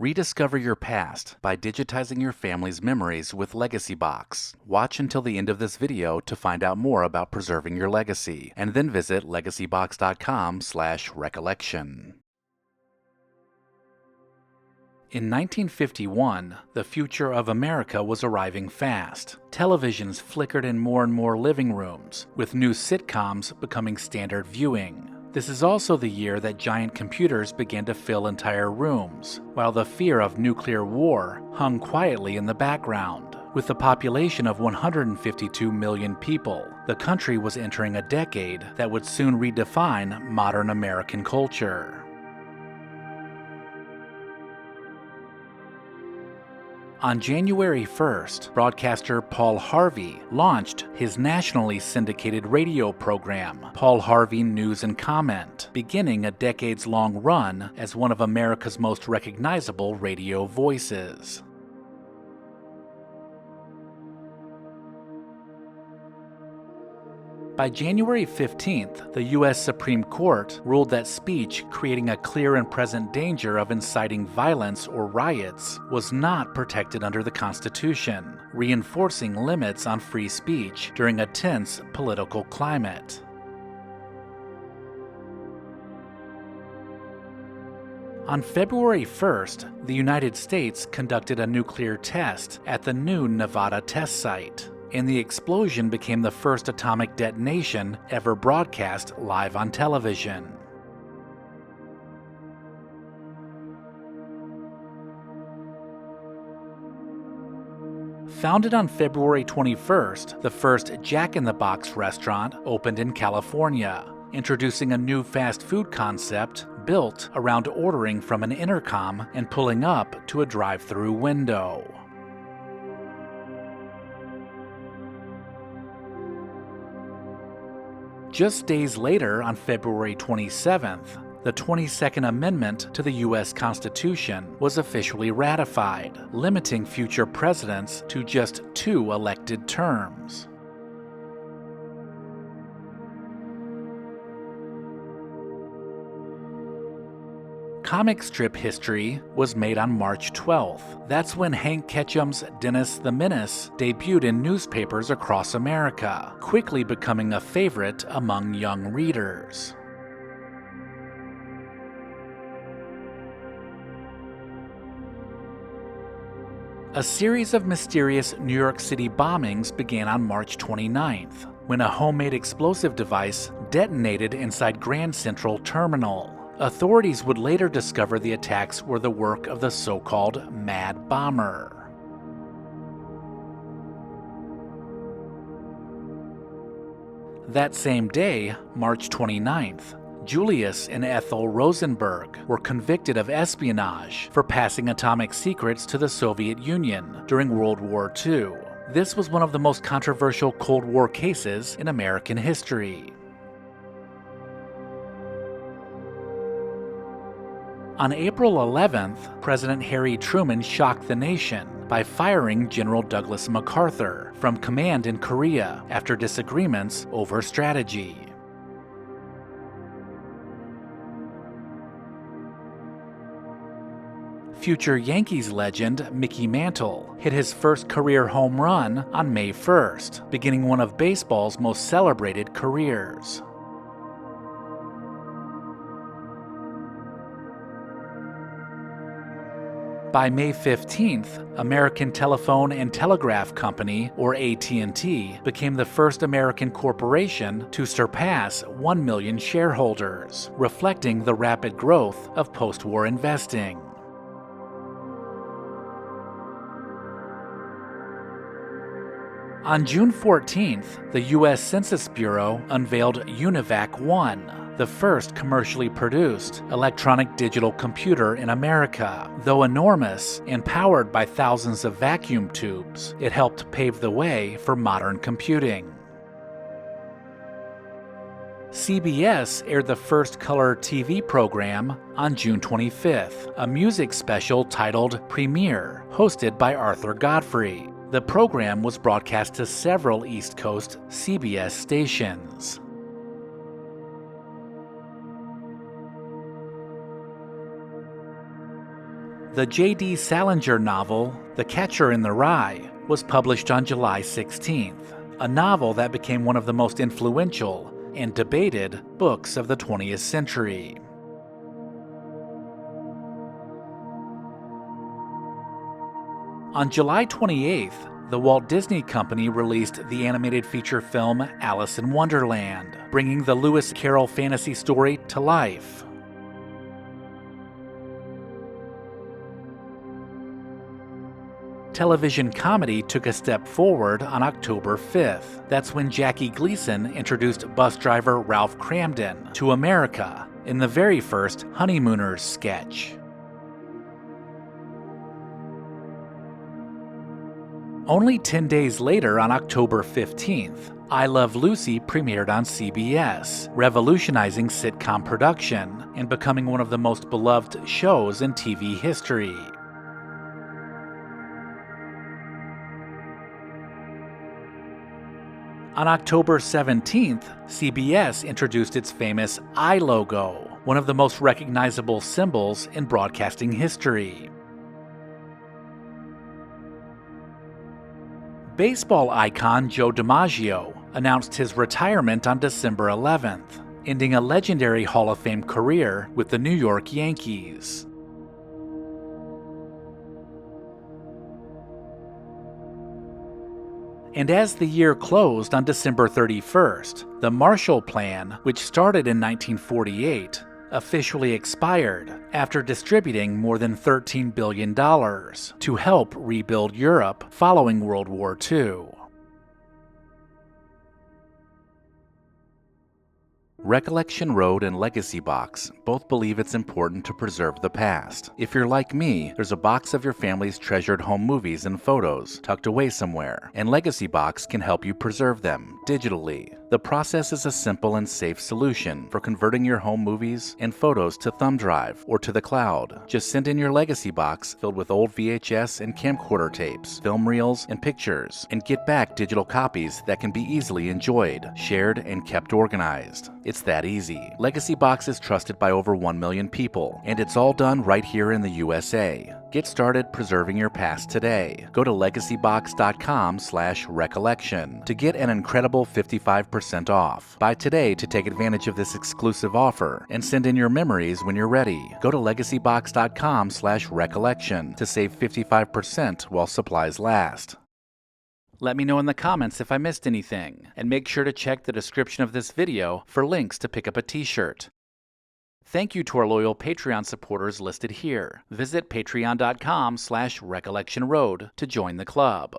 Rediscover your past by digitizing your family's memories with LEGACYBOX. Watch until the end of this video to find out more about preserving your legacy, and then visit legacybox.com/recollection. In 1951, the future of America was arriving fast. Televisions flickered in more and more living rooms, with new sitcoms becoming standard viewing. This is also the year that giant computers began to fill entire rooms, while the fear of nuclear war hung quietly in the background. With a population of 152 million people, the country was entering a decade that would soon redefine modern American culture. On January 1st, broadcaster Paul Harvey launched his nationally syndicated radio program, Paul Harvey News and Comment, beginning a decades-long run as one of America's most recognizable radio voices. By January 15th, the U.S. Supreme Court ruled that speech creating a clear and present danger of inciting violence or riots was not protected under the Constitution, reinforcing limits on free speech during a tense political climate. On February 1st, the United States conducted a nuclear test at the new Nevada test site, and the explosion became the first atomic detonation ever broadcast live on television. Founded on February 21st, the first Jack in the Box restaurant opened in California, introducing a new fast food concept built around ordering from an intercom and pulling up to a drive-through window. Just days later, on February 27th, the 22nd Amendment to the U.S. Constitution was officially ratified, limiting future presidents to just 2 elected terms. Comic strip history was made on March 12th. That's when Hank Ketchum's Dennis the Menace debuted in newspapers across America, quickly becoming a favorite among young readers. A series of mysterious New York City bombings began on March 29th, when a homemade explosive device detonated inside Grand Central Terminal. Authorities would later discover the attacks were the work of the so-called Mad Bomber. That same day, March 29th, Julius and Ethel Rosenberg were convicted of espionage for passing atomic secrets to the Soviet Union during World War II. This was one of the most controversial Cold War cases in American history. On April 11th, President Harry Truman shocked the nation by firing General Douglas MacArthur from command in Korea after disagreements over strategy. Future Yankees legend Mickey Mantle hit his first career home run on May 1st, beginning one of baseball's most celebrated careers. By May 15th, American Telephone and Telegraph Company, or AT&T, became the first American corporation to surpass 1 million shareholders, reflecting the rapid growth of post-war investing. On June 14th, the U.S. Census Bureau unveiled UNIVAC 1, the first commercially produced electronic digital computer in America. Though enormous and powered by thousands of vacuum tubes, it helped pave the way for modern computing. CBS aired the first color TV program on June 25th, a music special titled Premiere, hosted by Arthur Godfrey. The program was broadcast to several East Coast CBS stations. The J.D. Salinger novel, The Catcher in the Rye, was published on July 16th, a novel that became one of the most influential and debated books of the 20th century. On July 28th, the Walt Disney Company released the animated feature film Alice in Wonderland, bringing the Lewis Carroll fantasy story to life. Television comedy took a step forward on October 5th. That's when Jackie Gleason introduced bus driver Ralph Cramden to America in the very first Honeymooners sketch. Only 10 days later, on October 15th, I Love Lucy premiered on CBS, revolutionizing sitcom production and becoming one of the most beloved shows in TV history. On October 17th, CBS introduced its famous I logo, one of the most recognizable symbols in broadcasting history. Baseball icon Joe DiMaggio announced his retirement on December 11th, ending a legendary Hall of Fame career with the New York Yankees. And as the year closed on December 31st, the Marshall Plan, which started in 1948, officially expired after distributing more than $13 billion to help rebuild Europe following World War II. Recollection Road and LEGACYBOX both believe it's important to preserve the past. If you're like me, there's a box of your family's treasured home movies and photos tucked away somewhere, and LEGACYBOX can help you preserve them digitally. The process is a simple and safe solution for converting your home movies and photos to thumb drive or to the cloud. Just send in your LEGACYBOX filled with old VHS and camcorder tapes, film reels, and pictures, and get back digital copies that can be easily enjoyed, shared, and kept organized. It's that easy. LEGACYBOX is trusted by over 1 million people, and it's all done right here in the USA. Get started preserving your past today. Go to legacybox.com/recollection to get an incredible 55% off. Buy today to take advantage of this exclusive offer and send in your memories when you're ready. Go to legacybox.com/recollection to save 55% while supplies last. Let me know in the comments if I missed anything, and make sure to check the description of this video for links to pick up a t-shirt. Thank you to our loyal Patreon supporters listed here. Visit patreon.com/recollectionroad to join the club.